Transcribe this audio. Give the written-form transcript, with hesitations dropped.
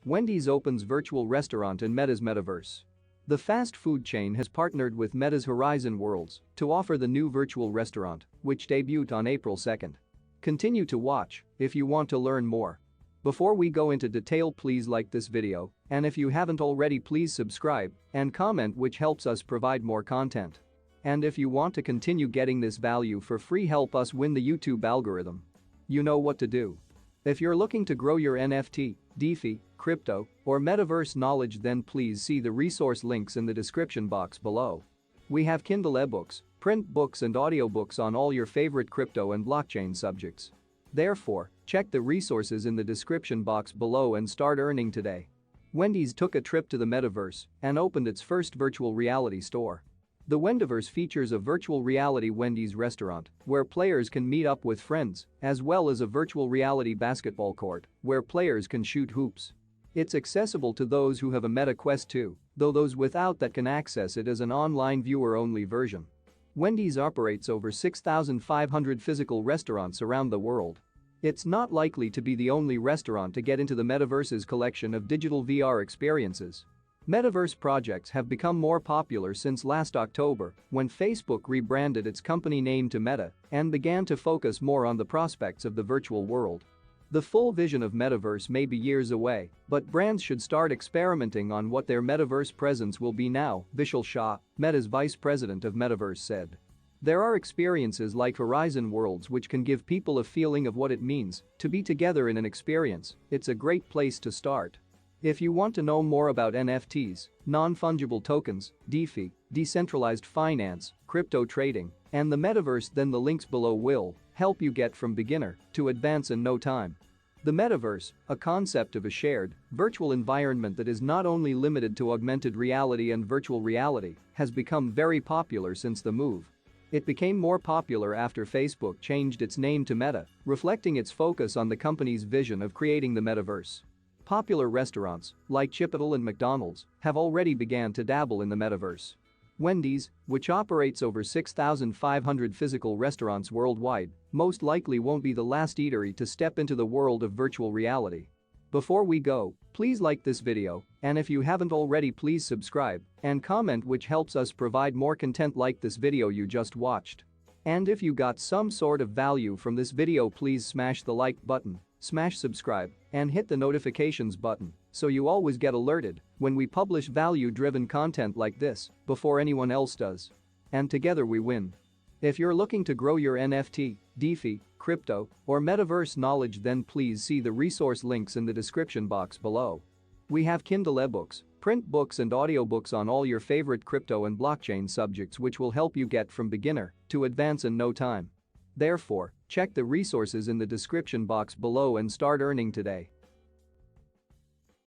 Wendy's opens virtual restaurant in Meta's Metaverse. The fast food chain has partnered with Meta's Horizon Worlds to offer the new virtual restaurant, which debuted on April 2nd. Continue to watch if you want to learn more. Before we go into detail, please like this video, and if you haven't already, please subscribe and comment, which helps us provide more content. And if you want to continue getting this value for free, help us win the YouTube algorithm. You know what to do. If you're looking to grow your NFT, Defi, crypto, or Metaverse knowledge, then please see the resource links in the description box below. We have Kindle ebooks, print books and audiobooks on all your favorite crypto and blockchain subjects. Therefore, check the resources in the description box below and start earning today. Wendy's took a trip to the Metaverse and opened its first virtual reality store. The Wendyverse features a virtual reality Wendy's restaurant where players can meet up with friends, as well as a virtual reality basketball court where players can shoot hoops. It's accessible to those who have a Meta Quest 2, though those without that can access it as an online viewer-only version. Wendy's operates over 6,500 physical restaurants around the world. It's not likely to be the only restaurant to get into the Metaverse's collection of digital VR experiences. Metaverse projects have become more popular since last October, when Facebook rebranded its company name to Meta and began to focus more on the prospects of the virtual world. The full vision of Metaverse may be years away, but brands should start experimenting on what their Metaverse presence will be now, Vishal Shah, Meta's vice president of Metaverse, said. There are experiences like Horizon Worlds which can give people a feeling of what it means to be together in an experience. It's a great place to start. If you want to know more about NFTs, non-fungible tokens, DeFi, decentralized finance, crypto trading, and the Metaverse, then the links below will help you get from beginner to advance in no time. The Metaverse, a concept of a shared, virtual environment that is not only limited to augmented reality and virtual reality, has become very popular since the move. It became more popular after Facebook changed its name to Meta, reflecting its focus on the company's vision of creating the Metaverse. Popular restaurants, like Chipotle and McDonald's, have already began to dabble in the Metaverse. Wendy's, which operates over 6,500 physical restaurants worldwide, most likely won't be the last eatery to step into the world of virtual reality. Before we go, please like this video, and if you haven't already, please subscribe and comment, which helps us provide more content like this video you just watched. And if you got some sort of value from this video, please smash the like button, smash subscribe, and hit the notifications button so you always get alerted when we publish value-driven content like this before anyone else does. And together we win. If you're looking to grow your NFT, DeFi, crypto, or Metaverse knowledge, then please see the resource links in the description box below. We have Kindle ebooks, print books and audiobooks on all your favorite crypto and blockchain subjects, which will help you get from beginner to advance in no time. Therefore, check the resources in the description box below and start earning today.